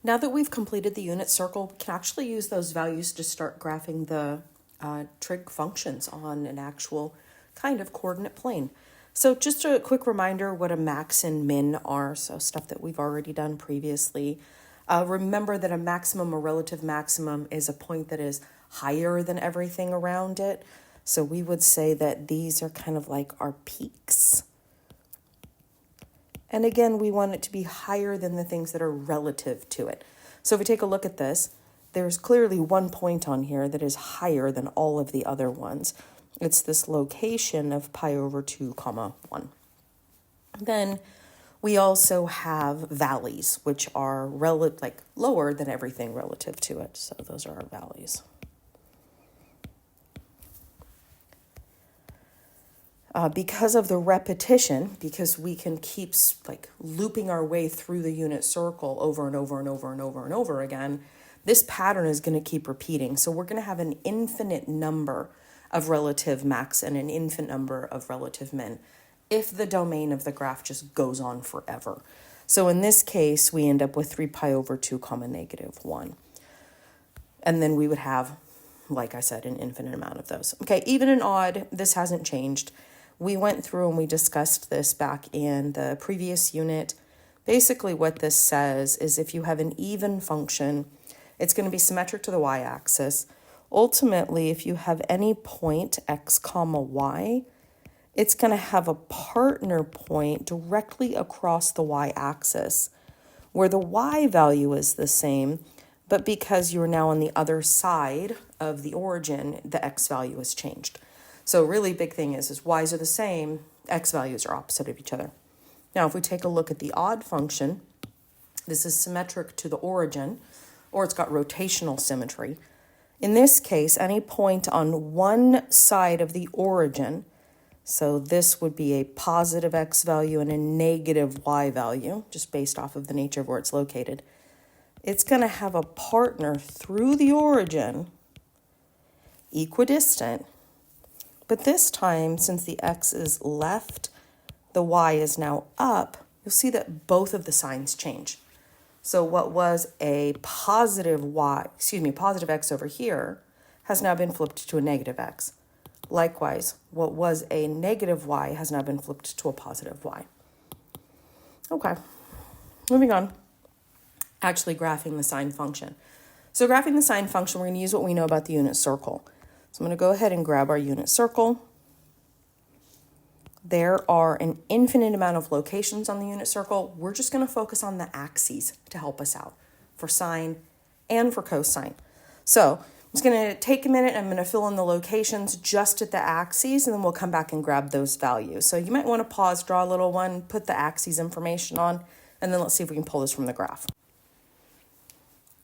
Now that we've completed the unit circle, we can actually use those values to start graphing the trig functions on an actual kind of coordinate plane. So just a quick reminder what a max and min are, so stuff that we've already done previously. Remember that a maximum or relative maximum is a point that is higher than everything around it. So we would say that these are kind of like our peaks. And again, we want it to be higher than the things that are relative to it. So if we take a look at this, there's clearly one point on here that is higher than all of the other ones. It's this location of pi over 2 comma 1. Then we also have valleys, which are lower than everything relative to it. So those are our valleys. Because of the repetition, because we can keep looping our way through the unit circle over and over and over and over and over again, this pattern is going to keep repeating. So we're going to have an infinite number of relative max and an infinite number of relative min if the domain of the graph just goes on forever. So in this case, we end up with 3 pi over 2 comma negative 1. And then we would have, like I said, an infinite amount of those. Okay, even and odd, this hasn't changed. We went through and we discussed this back in the previous unit. Basically what this says is if you have an even function, it's going to be symmetric to the y-axis. Ultimately, if you have any point x comma y, it's going to have a partner point directly across the y-axis where the y value is the same, but because you're now on the other side of the origin, the x value has changed. So really big thing is y's are the same, x values are opposite of each other. Now, if we take a look at the odd function, this is symmetric to the origin, or it's got rotational symmetry. In this case, any point on one side of the origin, so this would be a positive x value and a negative y value, just based off of the nature of where it's located, it's going to have a partner through the origin, equidistant, but this time, since the x is left, the y is now up, you'll see that both of the signs change. So what was a positive x over here has now been flipped to a negative x. Likewise, what was a negative y has now been flipped to a positive y. Okay, moving on. Actually graphing the sine function. So graphing the sine function, we're going to use what we know about the unit circle. So I'm going to go ahead and grab our unit circle. There are an infinite amount of locations on the unit circle. We're just going to focus on the axes to help us out for sine and for cosine. So I'm just going to take a minute. I'm going to fill in the locations just at the axes, and then we'll come back and grab those values. So you might want to pause, draw a little one, put the axes information on, and then let's see if we can pull this from the graph.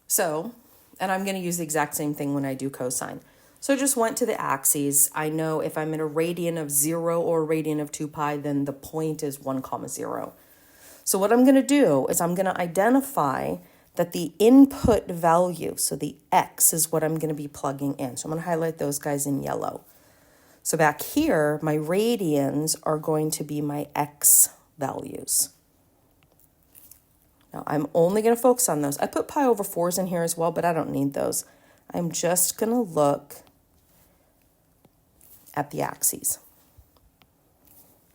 So, and I'm going to use the exact same thing when I do cosine. So I just went to the axes. I know if I'm in a radian of 0 or a radian of 2 pi, then the point is 1 comma 0. So what I'm going to do is I'm going to identify that the input value, so the x, is what I'm going to be plugging in. So I'm going to highlight those guys in yellow. So back here, my radians are going to be my x values. Now I'm only going to focus on those. I put pi over 4s in here as well, but I don't need those. I'm just going to look at the axes,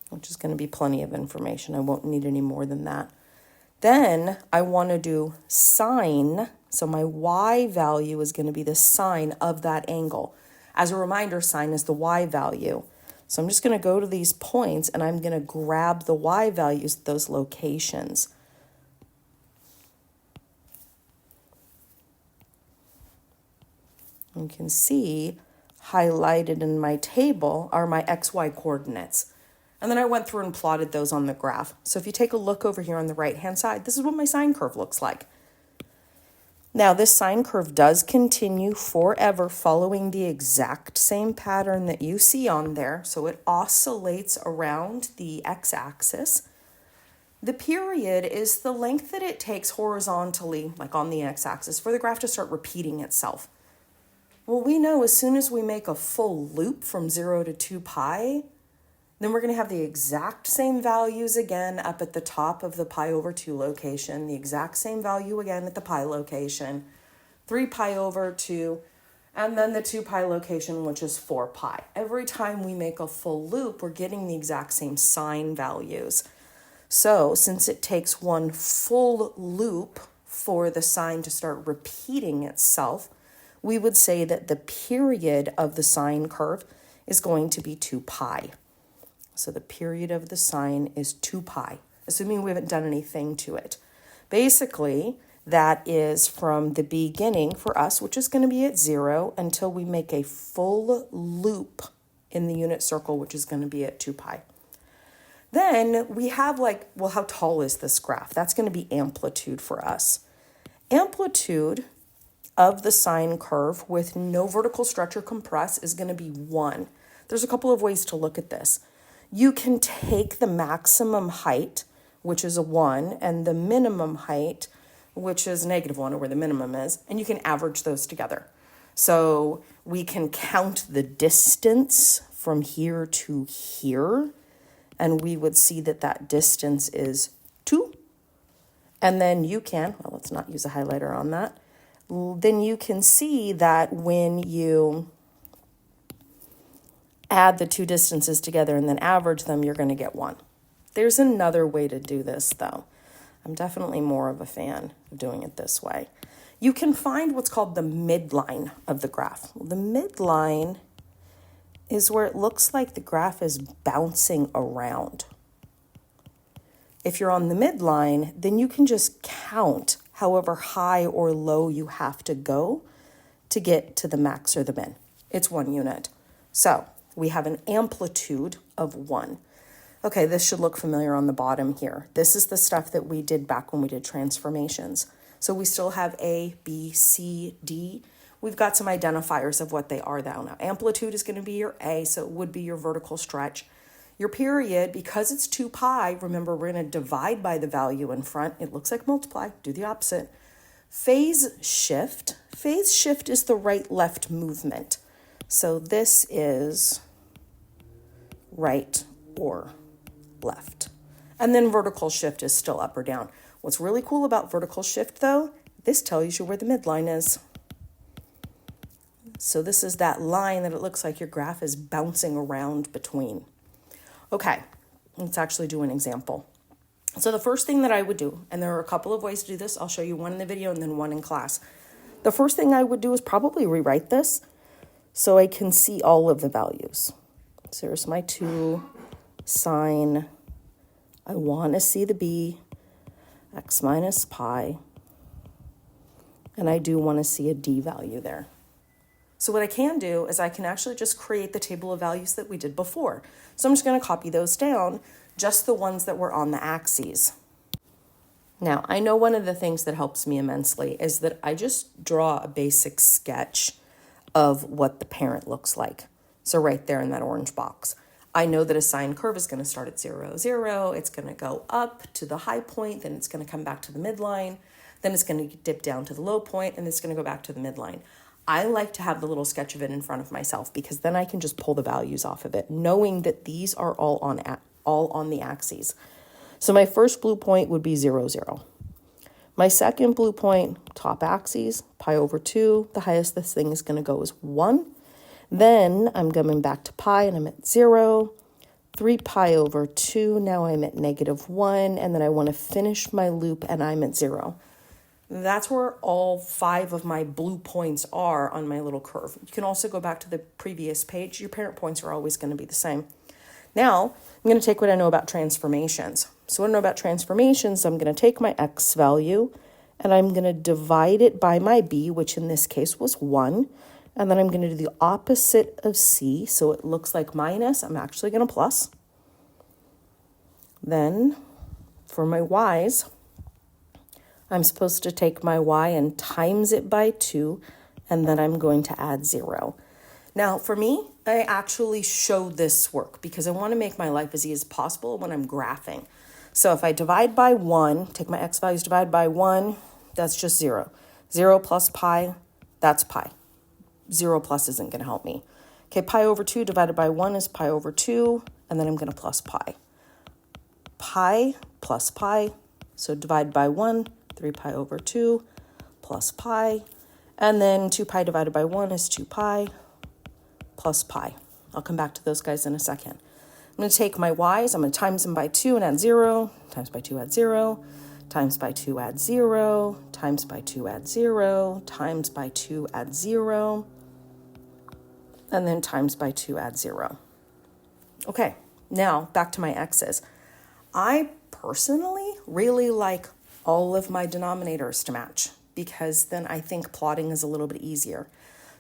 which is going to be plenty of information. I won't need any more than that. Then I want to do sine. So my y value is going to be the sine of that angle. As a reminder, sine is the y value. So I'm just going to go to these points and I'm going to grab the y values at those locations. You can see highlighted in my table are my xy coordinates. And then I went through and plotted those on the graph. So if you take a look over here on the right-hand side, this is what my sine curve looks like. Now, this sine curve does continue forever following the exact same pattern that you see on there. So it oscillates around the x-axis. The period is the length that it takes horizontally, like on the x-axis, for the graph to start repeating itself. Well, we know as soon as we make a full loop from 0 to 2 pi, Then we're going to have the exact same values again up at the top of the pi over 2 location, the exact same value again at the pi location, 3 pi over 2, and then the 2 pi location, which is 4 pi. Every time we make a full loop, we're getting the exact same sine values. So since it takes one full loop for the sine to start repeating itself, we would say that the period of the sine curve is going to be 2 pi. So the period of the sine is 2 pi, assuming we haven't done anything to it. Basically, that is from the beginning for us, which is going to be at 0, until we make a full loop in the unit circle, which is going to be at 2 pi. Then we have well, how tall is this graph? That's going to be amplitude for us. Amplitude of the sine curve with no vertical stretch or compress is going to be 1. There's a couple of ways to look at this. You can take the maximum height, which is a 1, and the minimum height, which is -1, or where the minimum is, and you can average those together. So we can count the distance from here to here, and we would see that that distance is 2. And then you can, well, let's not use a highlighter on that. Then you can see that when you add the two distances together and then average them, you're going to get 1. There's another way to do this, though. I'm definitely more of a fan of doing it this way. You can find what's called the midline of the graph. The midline is where it looks like the graph is bouncing around. If you're on the midline, then you can just count however high or low you have to go to get to the max or the min. It's 1 unit. So we have an amplitude of 1. Okay, this should look familiar on the bottom here. This is the stuff that we did back when we did transformations. So we still have A, B, C, D. We've got some identifiers of what they are now. Amplitude is going to be your A, so it would be your vertical stretch. Your period, because it's 2 pi, remember we're going to divide by the value in front. It looks like multiply, do the opposite. Phase shift is the right-left movement. So this is right or left. And then vertical shift is still up or down. What's really cool about vertical shift, though, this tells you where the midline is. So this is that line that it looks like your graph is bouncing around between. Okay, let's actually do an example. So the first thing that I would do, and there are a couple of ways to do this, I'll show you one in the video and then one in class. The first thing I would do is probably rewrite this so I can see all of the values. So here's my 2 sine. I want to see the b, x minus pi, and I do want to see a d value there. So what I can do is I can actually just create the table of values that we did before. So I'm just going to copy those down, just the ones that were on the axes. Now, I know one of the things that helps me immensely is that I just draw a basic sketch of what the parent looks like. So right there in that orange box. I know that a sine curve is going to start at 0, 0. It's going to go up to the high point, then it's going to come back to the midline, then it's going to dip down to the low point, and it's going to go back to the midline. I like to have the little sketch of it in front of myself because then I can just pull the values off of it, knowing that these are all on the axes. So my first blue point would be 0, 0. My second blue point, top axis, pi over 2. The highest this thing is going to go is 1. Then I'm coming back to pi and I'm at 0. 3 pi over 2. Now I'm at -1. And then I want to finish my loop and I'm at 0. That's where all 5 of my blue points are on my little curve. You can also go back to the previous page. Your parent points are always going to be the same. Now, I'm going to take what I know about transformations. So what I know about transformations, I'm going to take my x value and I'm going to divide it by my b, which in this case was 1. And then I'm going to do the opposite of c. So it looks like minus. I'm actually going to plus. Then for my y's, I'm supposed to take my y and times it by 2, and then I'm going to add 0. Now, for me, I actually show this work because I want to make my life as easy as possible when I'm graphing. So if I divide by 1, take my x values, divide by 1, that's just 0. 0 plus pi, that's pi. 0 plus isn't going to help me. Okay, pi over 2 divided by 1 is pi over 2. and then I'm going to plus pi. Pi plus pi, so divide by 1, 3 pi over 2, plus pi, and then 2 pi divided by 1 is 2 pi, plus pi. I'll come back to those guys in a second. I'm going to take my y's, I'm going to times them by 2 and add 0, times by 2 add 0, times by 2 add 0, times by 2 add 0, times by 2 add 0, and then times by 2 add 0. Okay, now back to my x's. I personally really like all of my denominators to match because then I think plotting is a little bit easier.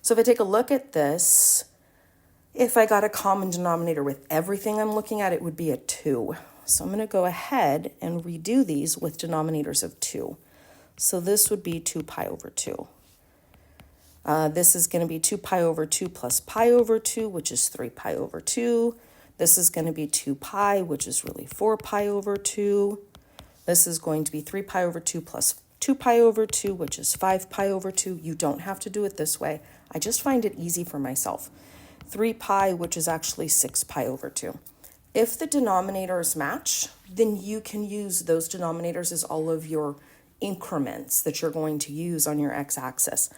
So if I take a look at this, if I got a common denominator with everything I'm looking at, it would be a 2. So I'm going to go ahead and redo these with denominators of 2. So this would be 2 pi over 2. This is going to be 2 pi over 2 plus pi over 2, which is 3 pi over 2. This is going to be 2 pi, which is really 4 pi over 2. This is going to be 3 pi over 2 plus 2 pi over 2, which is 5 pi over 2. You don't have to do it this way. I just find it easy for myself. 3 pi, which is actually 6 pi over 2. If the denominators match, then you can use those denominators as all of your increments that you're going to use on your x-axis.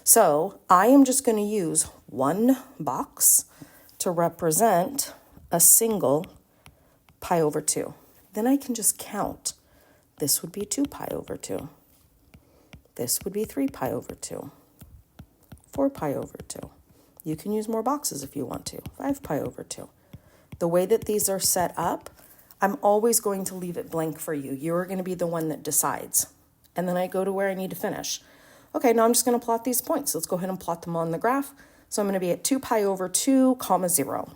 So I am just going to use one box to represent a single pi over 2. Then I can just count. This would be 2 pi over 2. This would be 3 pi over 2. 4 pi over 2. You can use more boxes if you want to. 5 pi over 2. The way that these are set up, I'm always going to leave it blank for you. You're going to be the one that decides. And then I go to where I need to finish. Okay, now I'm just going to plot these points. Let's go ahead and plot them on the graph. So I'm going to be at 2 pi over 2, comma 0.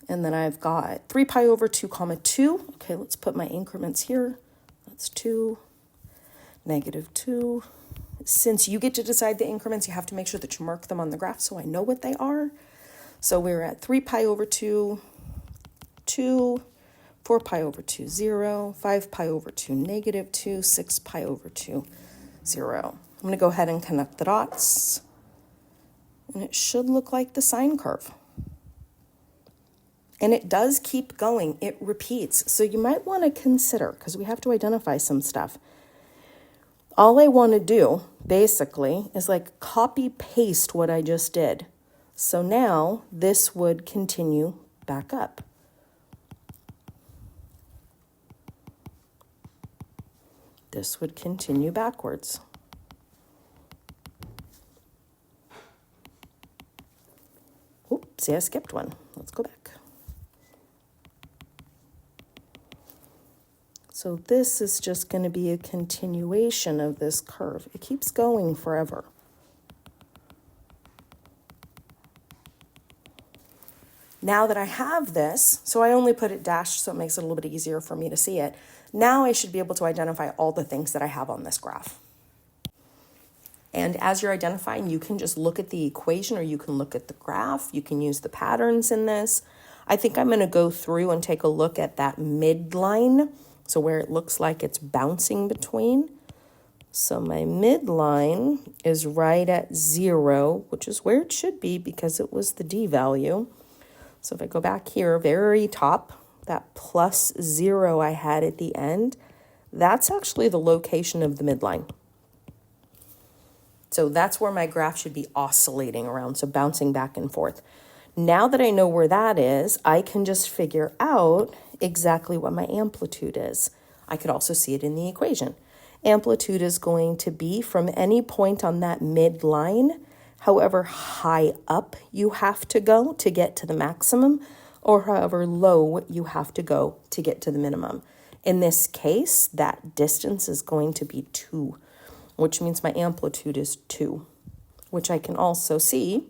And then I've got 3 pi over 2, comma 2. Okay, let's put my increments here. That's 2, negative 2. Since you get to decide the increments, you have to make sure that you mark them on the graph so I know what they are. So we're at 3 pi over 2, 2, 4 pi over 2, 0, 5 pi over 2, negative 2, 6 pi over 2, 0. I'm going to go ahead and connect the dots. And it should look like the sine curve. And it does keep going. It repeats. So you might want to consider, because we have to identify some stuff. All I want to do, basically, is like copy paste what I just did. So now this would continue back up. This would continue backwards. Oops, see, I skipped one. Let's go back. So this is just going to be a continuation of this curve. It keeps going forever. Now that I have this, so I only put it dashed so it makes it a little bit easier for me to see it. Now I should be able to identify all the things that I have on this graph. And as you're identifying, you can just look at the equation or you can look at the graph. You can use the patterns in this. I think I'm going to go through and take a look at that midline. So where it looks like it's bouncing between. So my midline is right at 0, which is where it should be because it was the D value. So if I go back here, very top, that plus 0 I had at the end, that's actually the location of the midline. So that's where my graph should be oscillating around, so bouncing back and forth. Now that I know where that is, I can just figure out exactly what my amplitude is. I could also see it in the equation. Amplitude is going to be from any point on that midline, however high up you have to go to get to the maximum, or however low you have to go to get to the minimum. In this case, that distance is going to be 2, which means my amplitude is 2, which I can also see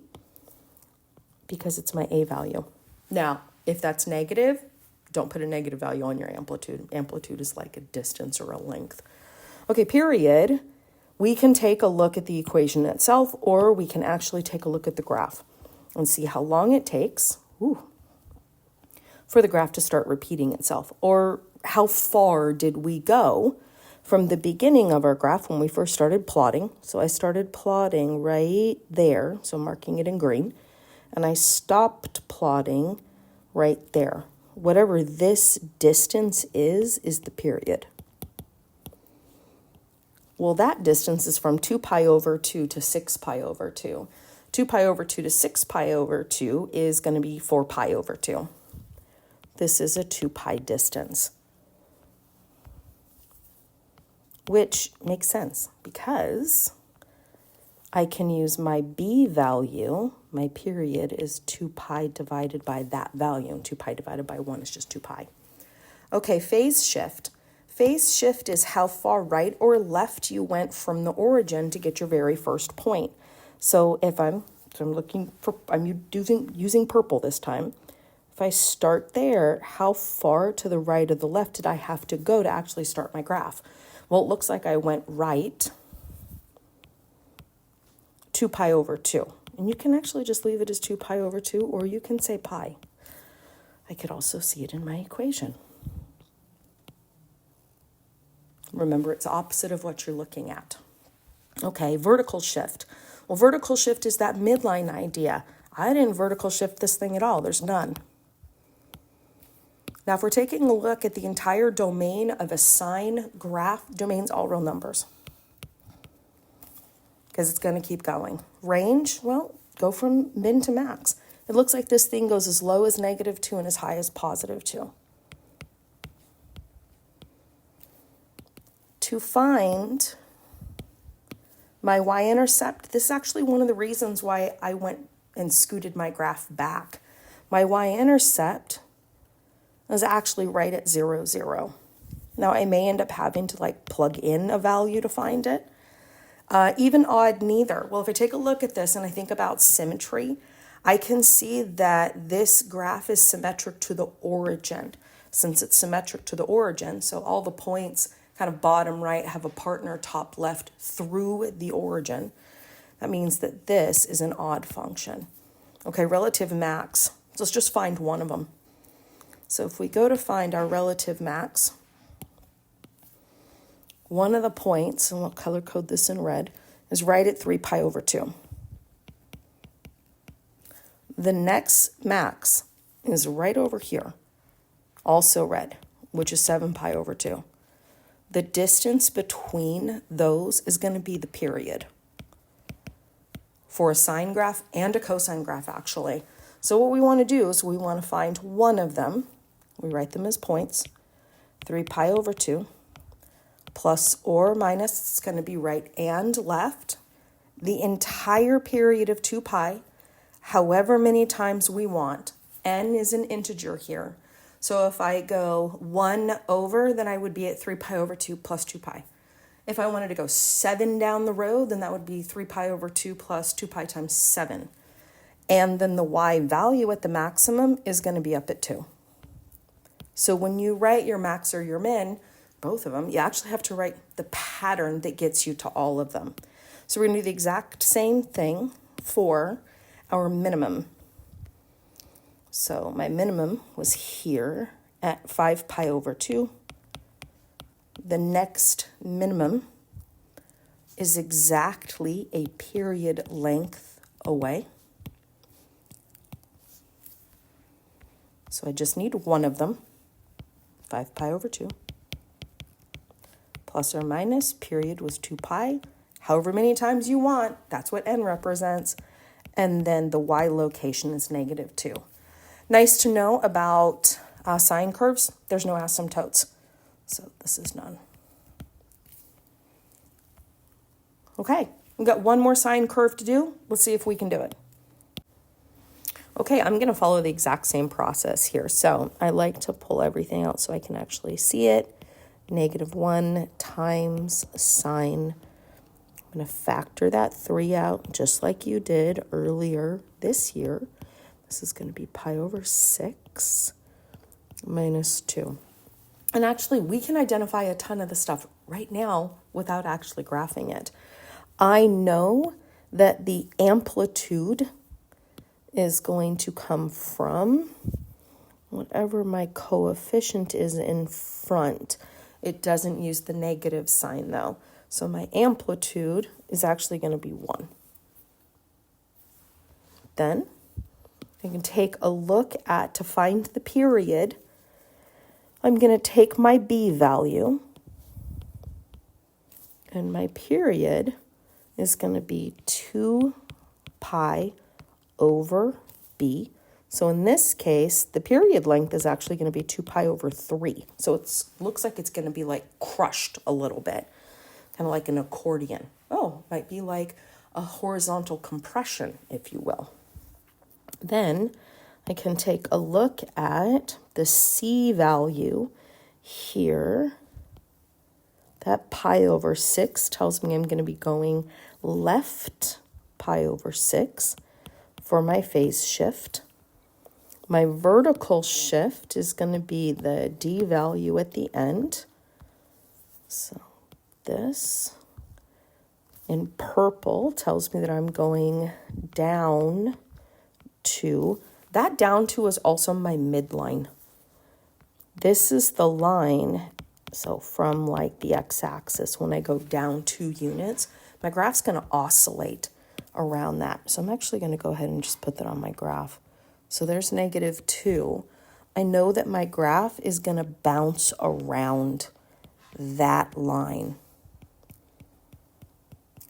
because it's my A value. Now, if that's negative, don't put a negative value on your amplitude. Amplitude is like a distance or a length. Okay, period. We can take a look at the equation itself, or we can actually take a look at the graph and see how long it takes for the graph to start repeating itself, or how far did we go from the beginning of our graph when we first started plotting. So I started plotting right there, so marking it in green. and I stopped plotting right there. Whatever this distance is the period. Well, that distance is from 2 pi over 2 to 6 pi over 2. 2 pi over 2 to 6 pi over 2 is going to be 4 pi over 2. This is a 2 pi distance, which makes sense because I can use my b value. My period is 2 pi divided by that value, and 2 pi divided by 1 is just 2 pi. Okay, phase shift. Phase shift is how far right or left you went from the origin to get your very first point. So if I'm using purple this time. If I start there, how far to the right or the left did I have to go to actually start my graph? Well, it looks like I went right 2 pi over 2. And you can actually just leave it as 2 pi over 2, or you can say pi. I could also see it in my equation. Remember, it's opposite of what you're looking at. Okay, vertical shift. Well, vertical shift is that midline idea. I didn't vertical shift this thing at all. There's none. Now, if we're taking a look at the entire domain of a sine graph, domain's all real numbers, because it's going to keep going. Range, well, go from min to max. It looks like this thing goes as low as -2 and as high as +2. To find my y-intercept, this is actually one of the reasons why I went and scooted my graph back. My y-intercept is actually right at 0, 0. Now, I may end up having to plug in a value to find it. Even odd, neither. Well, if I take a look at this and I think about symmetry, I can see that this graph is symmetric to the origin. Since it's symmetric to the origin, so all the points kind of bottom right have a partner top left through the origin. That means that this is an odd function. Okay, relative max. So let's just find one of them. So if we go to find our relative max, one of the points, and we'll color code this in red, is right at 3 pi over 2. The next max is right over here, also red, which is 7 pi over 2. The distance between those is going to be the period for a sine graph and a cosine graph, actually. So what we want to do is we want to find one of them. We write them as points, 3 pi over 2, plus or minus, it's going to be right and left, the entire period of 2 pi, however many times we want. N is an integer here. So if I go 1 over, then I would be at 3 pi over 2 plus 2 pi. If I wanted to go 7 down the road, then that would be 3 pi over 2 plus 2 pi times 7. And then the y value at the maximum is going to be up at 2. So when you write your max or your min, both of them, you actually have to write the pattern that gets you to all of them. So we're going to do the exact same thing for our minimum. So my minimum was here at 5 pi over 2. The next minimum is exactly a period length away. So I just need one of them, 5 pi over 2. Plus or minus, period was 2 pi. However many times you want, that's what n represents. And then the y location is -2. Nice to know about sine curves. There's no asymptotes. So this is none. Okay, we've got one more sine curve to do. Let's see if we can do it. Okay, I'm going to follow the exact same process here. So I like to pull everything out so I can actually see it. -1 times sine. I'm going to factor that 3 out just like you did earlier this year. This is going to be pi over 6 minus 2. And actually, we can identify a ton of the stuff right now without actually graphing it. I know that the amplitude is going to come from whatever my coefficient is in front. It doesn't use the negative sign, though. So my amplitude is actually going to be 1. Then I can take a look at, to find the period, I'm going to take my b value, and my period is going to be 2 pi over b. So in this case, the period length is actually going to be 2 pi over 3. So it looks like it's going to be like crushed a little bit, kind of like an accordion. Oh, might be like a horizontal compression, if you will. Then I can take a look at the c value here. That pi over 6 tells me I'm going to be going left pi over 6 for my phase shift. My vertical shift is going to be the d value at the end. So this in purple tells me that I'm going down to, that down to is also my midline. This is the line, so from like the x-axis, when I go down 2 units, my graph's going to oscillate around that. So I'm actually going to go ahead and just put that on my graph. So there's -2. I know that my graph is going to bounce around that line.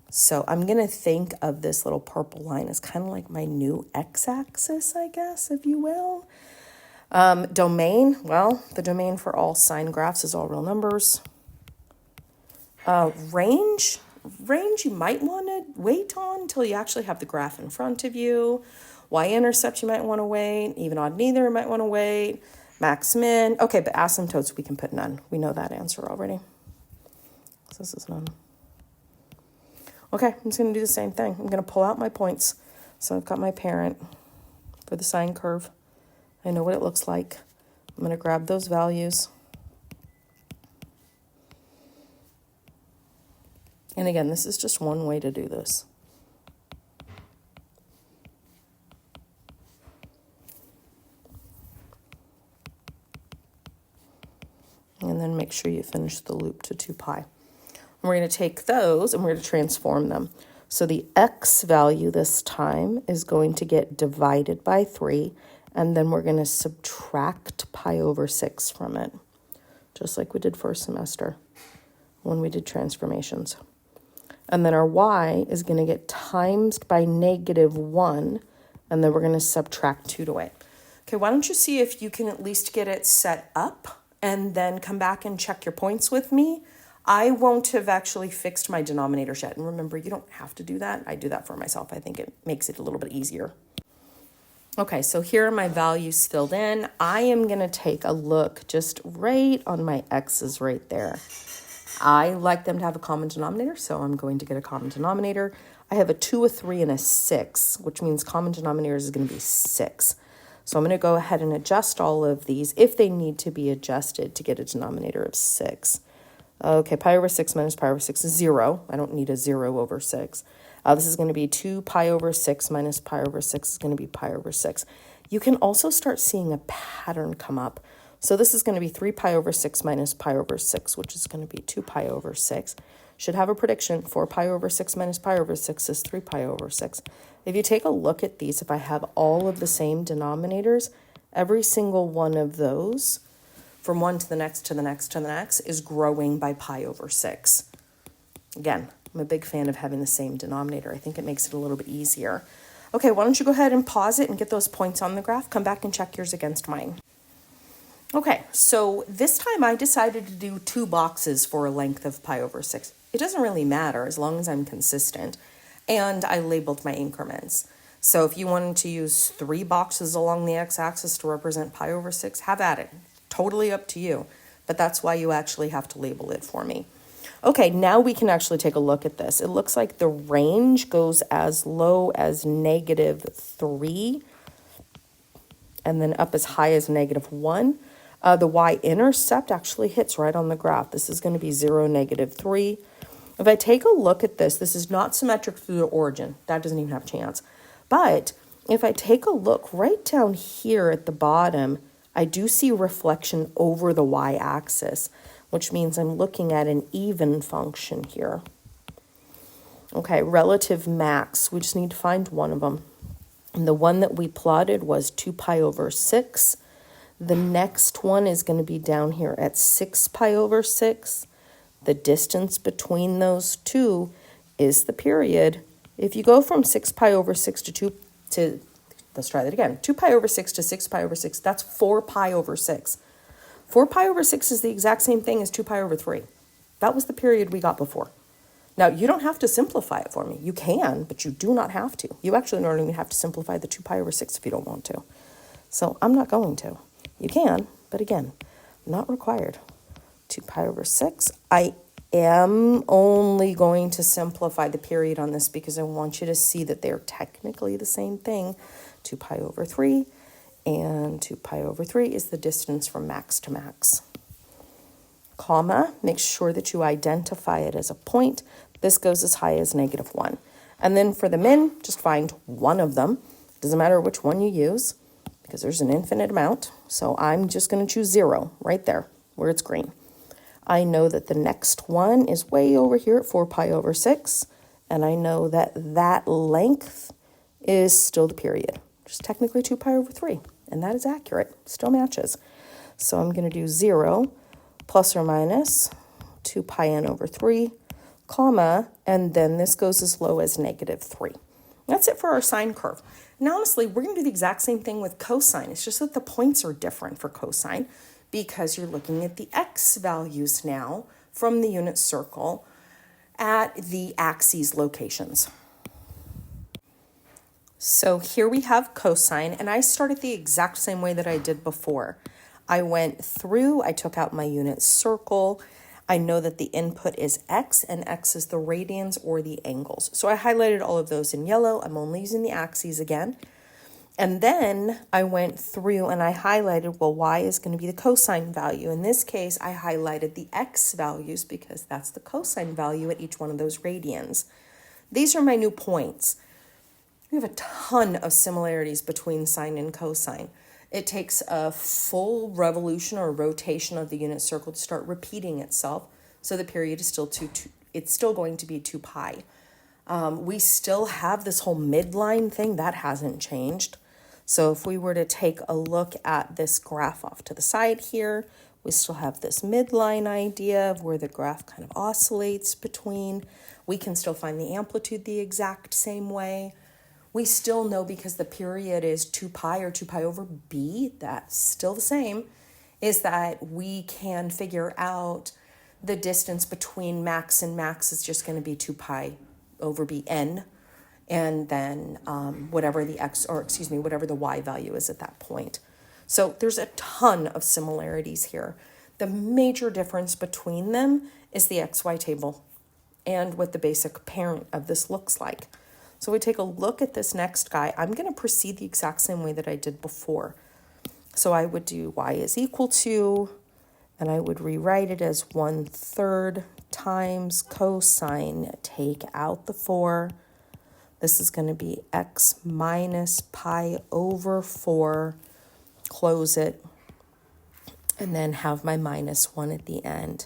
So I'm going to think of this little purple line as kind of like my new x-axis, I guess, if you will. Domain, well, the domain for all sine graphs is all real numbers. Range you might want to wait on until you actually have the graph in front of you. Y-intercept you might want to wait. Even odd neither you might want to wait. Max min. Okay, but asymptotes we can put none. We know that answer already. So this is none. Okay, I'm just going to do the same thing. I'm going to pull out my points. So I've got my parent for the sine curve. I know what it looks like. I'm going to grab those values. And again, this is just one way to do this. And then make sure you finish the loop to 2 pi. And we're going to take those and we're going to transform them. So the x value this time is going to get divided by 3, and then we're going to subtract pi over 6 from it, just like we did first semester when we did transformations. And then our y is going to get times by -1, and then we're going to subtract 2 to it. Okay, why don't you see if you can at least get it set up and then come back and check your points with me. I won't have actually fixed my denominators yet. And remember, you don't have to do that. I do that for myself. I think it makes it a little bit easier. Okay, so here are my values filled in. I am going to take a look just right on my x's right there. I like them to have a common denominator, so I'm going to get a common denominator. I have a 2, a 3, and a 6, which means common denominator is going to be 6. So I'm going to go ahead and adjust all of these if they need to be adjusted to get a denominator of 6. Okay, pi over 6 minus pi over 6 is 0. I don't need a 0 over 6. This is going to be 2 pi over 6 minus pi over 6 is going to be pi over 6. You can also start seeing a pattern come up. So this is going to be 3 pi over 6 minus pi over 6, which is going to be 2 pi over 6. Should have a prediction. 4 pi over 6 minus pi over 6 is 3 pi over 6. If you take a look at these, if I have all of the same denominators, every single one of those from one to the next to the next to the next is growing by pi over 6. Again, I'm a big fan of having the same denominator. I think it makes it a little bit easier. Okay, why don't you go ahead and pause it and get those points on the graph. Come back and check yours against mine. Okay, so this time I decided to do 2 boxes for a length of pi over 6. It doesn't really matter as long as I'm consistent. And I labeled my increments. So if you wanted to use 3 boxes along the x-axis to represent pi over 6, have at it. Totally up to you. But that's why you actually have to label it for me. Okay, now we can actually take a look at this. It looks like the range goes as low as -3 and then up as high as -1. The y-intercept actually hits right on the graph. This is going to be 0, -3. If I take a look at this, this is not symmetric through the origin. That doesn't even have a chance. But if I take a look right down here at the bottom, I do see reflection over the y-axis, which means I'm looking at an even function here. Okay, relative max. We just need to find one of them. And the one that we plotted was 2 pi over 6. The next one is going to be down here at 6 pi over 6. The distance between those two is the period. If you go from 6 pi over 6 to let's try that again, 2 pi over 6 to 6 pi over 6, that's 4 pi over 6. 4 pi over 6 is the exact same thing as 2 pi over 3. That was the period we got before. Now, you don't have to simplify it for me. You can, but you do not have to. You actually don't even have to simplify the 2 pi over 6 if you don't want to. So I'm not going to. You can, but again, not required. 2 pi over 6. I am only going to simplify the period on this because I want you to see that they're technically the same thing. 2 pi over 3 and 2 pi over 3 is the distance from max to max. Comma, make sure that you identify it as a point. This goes as high as -1. And then for the min, just find one of them. Doesn't matter which one you use because there's an infinite amount. So I'm just going to choose 0 right there where it's green. I know that the next one is way over here at 4 pi over 6. And I know that that length is still the period. Just technically 2 pi over 3. And that is accurate. Still matches. So I'm going to do 0 plus or minus 2 pi n over 3, comma, and then this goes as low as -3. That's it for our sine curve. Now, honestly, we're going to do the exact same thing with cosine. It's just that the points are different for cosine because you're looking at the x values now from the unit circle at the axes locations. So here we have cosine, and I started the exact same way that I did before. I went through, I took out my unit circle. I know that the input is x, and x is the radians or the angles. So I highlighted all of those in yellow. I'm only using the axes again. And then I went through and I highlighted, well, y is going to be the cosine value. In this case, I highlighted the x values because that's the cosine value at each one of those radians. These are my new points. We have a ton of similarities between sine and cosine. It takes a full revolution or rotation of the unit circle to start repeating itself. So the period is still it's still going to be 2 pi. We still have this whole midline thing that hasn't changed. So if we were to take a look at this graph off to the side here, we still have this midline idea of where the graph kind of oscillates between. We can still find the amplitude the exact same way. We still know because the period is 2 pi or 2 pi over b, that's still the same, is that we can figure out the distance between max and max is just going to be 2 pi over bn, and then whatever the y value is at that point. So there's a ton of similarities here. The major difference between them is the xy table and what the basic parent of this looks like. So we take a look at this next guy. I'm going to proceed the exact same way that I did before. So I would do y is equal to, and I would rewrite it as 1/3 times cosine. Take out the 4. This is going to be x minus pi over 4. Close it. And then have my -1 at the end.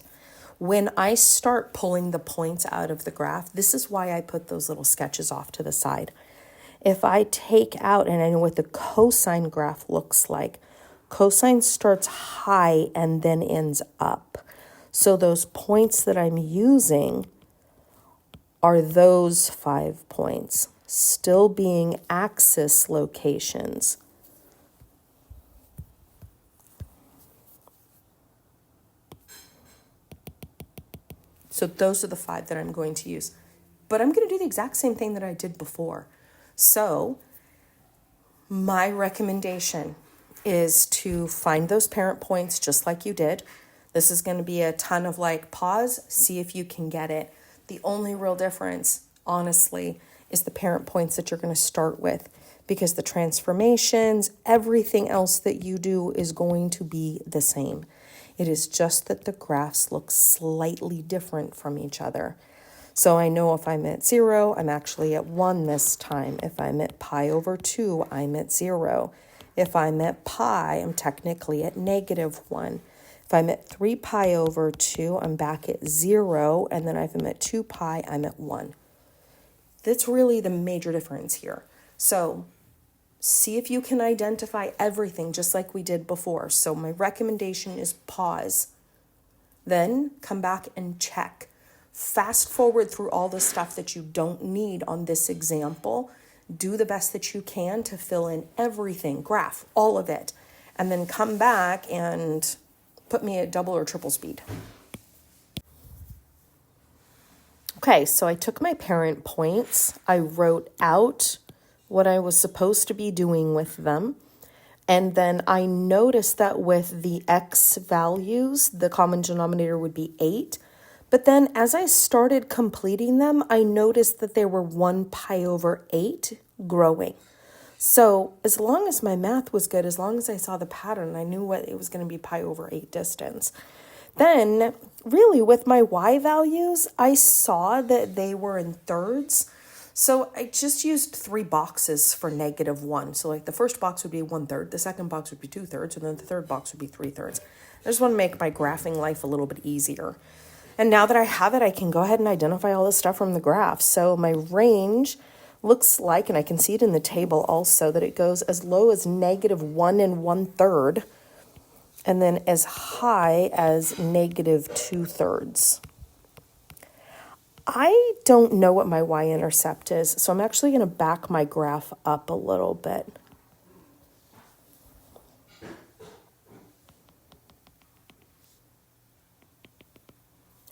When I start pulling the points out of the graph, this is why I put those little sketches off to the side. If I take out, and I know what the cosine graph looks like, cosine starts high and then ends up. So those points that I'm using are those 5 points, still being axis locations. So those are the 5 that I'm going to use. But I'm going to do the exact same thing that I did before. So my recommendation is to find those parent points just like you did. This is going to be a ton of pause, see if you can get it. The only real difference, honestly, is the parent points that you're going to start with, because the transformations, everything else that you do is going to be the same. It is just that the graphs look slightly different from each other. So I know if I'm at 0, I'm actually at 1 this time. If I'm at pi over 2, I'm at 0. If I'm at pi, I'm technically at -1. If I'm at 3 pi over 2, I'm back at 0. And then if I'm at 2 pi, I'm at 1. That's really the major difference here. So See if you can identify everything just like we did before. So my recommendation is pause. Then come back and check. Fast forward through all the stuff that you don't need on this example. Do the best that you can to fill in everything, graph, all of it. And then come back and put me at double or triple speed. Okay, so I took my parent points. I wrote out what I was supposed to be doing with them. And then I noticed that with the x values, the common denominator would be 8. But then as I started completing them, I noticed that there were 1 pi over 8 growing. So as long as my math was good, as long as I saw the pattern, I knew what it was going to be pi over 8 distance. Then really with my y values, I saw that they were in thirds. So I just used 3 boxes for -1. So like the first box would be 1/3, the second box would be 2/3, and then the third box would be 3/3. I just want to make my graphing life a little bit easier. And now that I have it, I can go ahead and identify all this stuff from the graph. So my range looks like, and I can see it in the table also, that it goes as low as -1 1/3, and then as high as -2/3. I don't know what my y-intercept is, so I'm actually going to back my graph up a little bit.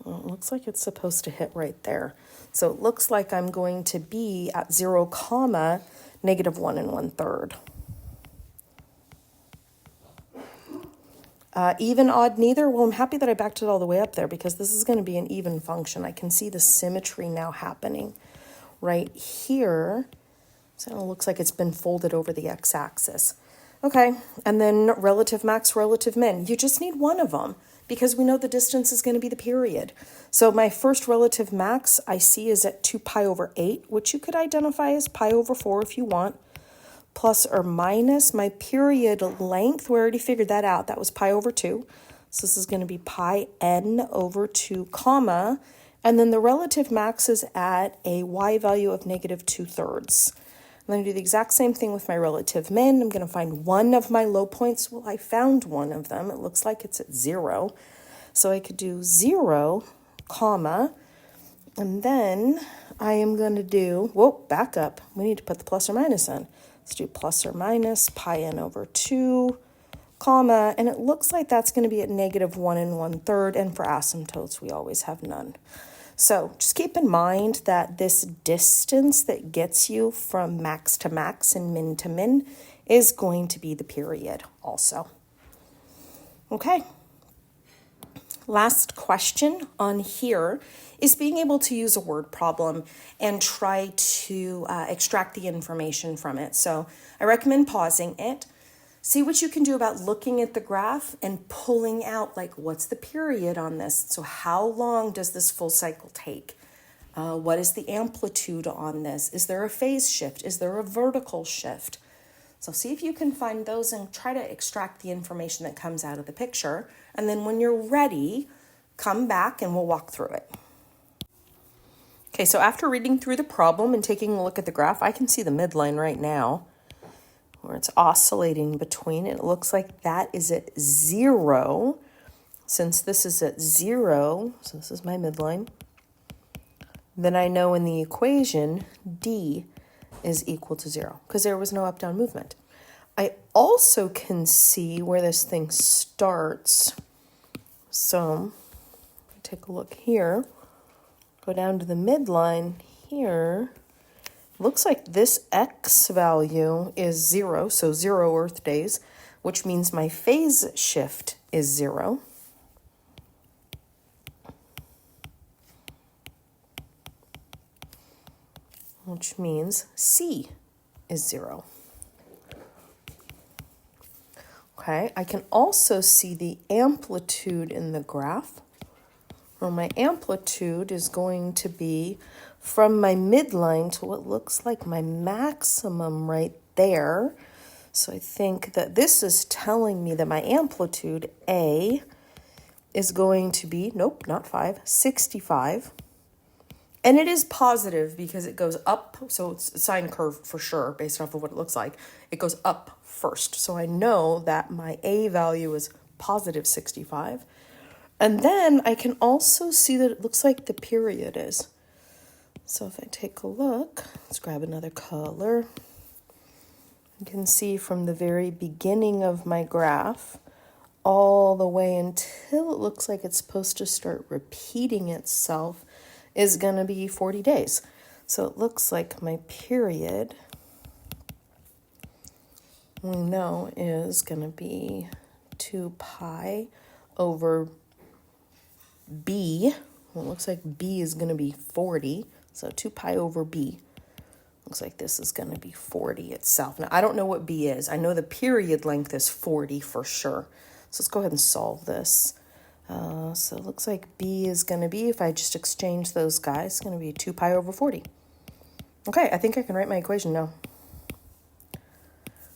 Well, it looks like it's supposed to hit right there. So it looks like I'm going to be at 0, -1 1/3. Even, odd, neither. Well, I'm happy that I backed it all the way up there because this is going to be an even function. I can see the symmetry now happening right here. So it looks like it's been folded over the x-axis. Okay, and then relative max, relative min. You just need one of them because we know the distance is going to be the period. So my first relative max I see is at 2 pi over 8, which you could identify as pi over 4 if you want. Plus or minus my period length, we already figured that out. That was pi over 2. So this is going to be pi n over 2, comma, and then the relative max is at a y value of -2/3. I'm going to do the exact same thing with my relative min. I'm going to find one of my low points. Well, I found one of them. It looks like it's at 0. So I could do 0, comma, and then I am going to do, back up. We need to put the plus or minus in. Let's do plus or minus pi n over 2, comma, and it looks like that's going to be at -1 1/3, and for asymptotes, we always have none. So just keep in mind that this distance that gets you from max to max and min to min is going to be the period also. Okay. Last question on here is being able to use a word problem and try to extract the information from it. So I recommend pausing it. See what you can do about looking at the graph and pulling out, like, what's the period on this? So how long does this full cycle take? What is the amplitude on this? Is there a phase shift? Is there a vertical shift? So see if you can find those and try to extract the information that comes out of the picture. And then when you're ready, come back and we'll walk through it. Okay, so after reading through the problem and taking a look at the graph, I can see the midline right now where it's oscillating between. It looks like that is at 0. Since this is at 0, so this is my midline, then I know in the equation D is equal to 0 because there was no up-down movement. I also can see where this thing starts. So take a look here, go down to the midline here. Looks like this x value is 0, so 0 Earth days, which means my phase shift is 0. Which means C is 0. Okay, I can also see the amplitude in the graph. Well, my amplitude is going to be from my midline to what looks like my maximum right there. So I think that this is telling me that my amplitude, A, is going to be, nope, not 5, 65. And it is positive because it goes up. So it's a sine curve for sure, based off of what it looks like. It goes up first. So I know that my A value is positive 65. And then I can also see that it looks like the period is. So if I take a look, let's grab another color. You can see from the very beginning of my graph all the way until it looks like it's supposed to start repeating itself is going to be 40 days. So it looks like my period, we know, is going to be 2 pi over b. Well, it looks like b is going to be 40. So 2 pi over b. Looks like this is going to be 40 itself. Now, I don't know what b is. I know the period length is 40 for sure. So let's go ahead and solve this. So it looks like b is going to be, if I just exchange those guys, it's going to be 2 pi over 40. Okay, I think I can write my equation now.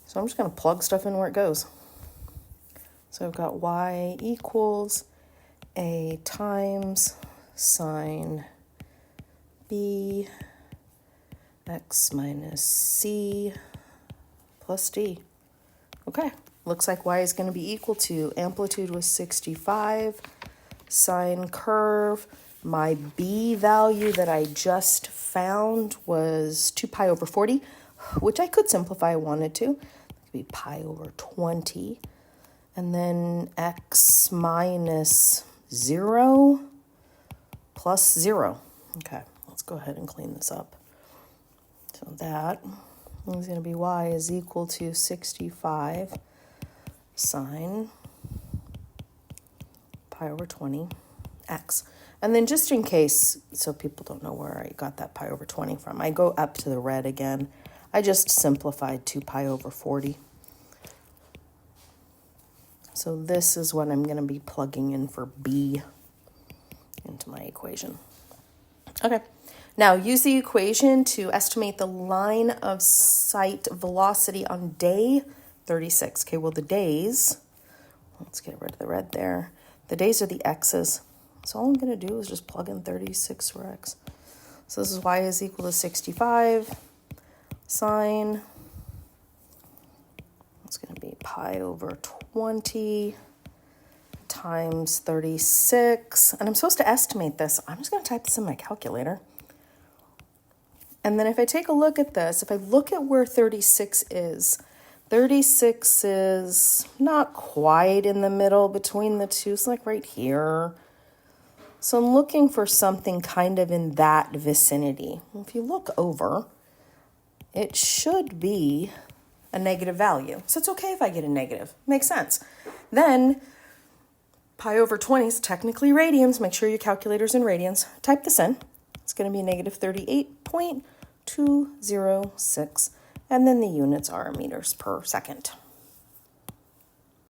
So I'm just going to plug stuff in where it goes. So I've got y equals a times sine b x minus c plus d. Okay, looks like y is going to be equal to, amplitude was 65, sine curve. My b value that I just found was 2 pi over 40, which I could simplify if I wanted to. It could be pi over 20. And then x minus 0 plus 0. Okay, let's go ahead and clean this up. So that is going to be y is equal to 65 sine pi over 20 x. And then just in case, so people don't know where I got that pi over 20 from, I go up to the red again. I just simplified 2 pi over 40. So this is what I'm going to be plugging in for b into my equation. Okay, now use the equation to estimate the line of sight velocity on day 36. Okay, well the days, let's get rid of the red there. The days are the x's. So all I'm going to do is just plug in 36 for x. So this is y is equal to 65 sine, it's going to be pi over 20 times 36. And I'm supposed to estimate this. I'm just going to type this in my calculator. And then if I take a look at this, if I look at where 36 is not quite in the middle between the two. It's like right here. So I'm looking for something kind of in that vicinity. If you look over, it should be a negative value. So it's okay if I get a negative. Makes sense. Then pi over 20 is technically radians. Make sure your calculator's in radians. Type this in. It's going to be negative 38.206. And then the units are meters per second.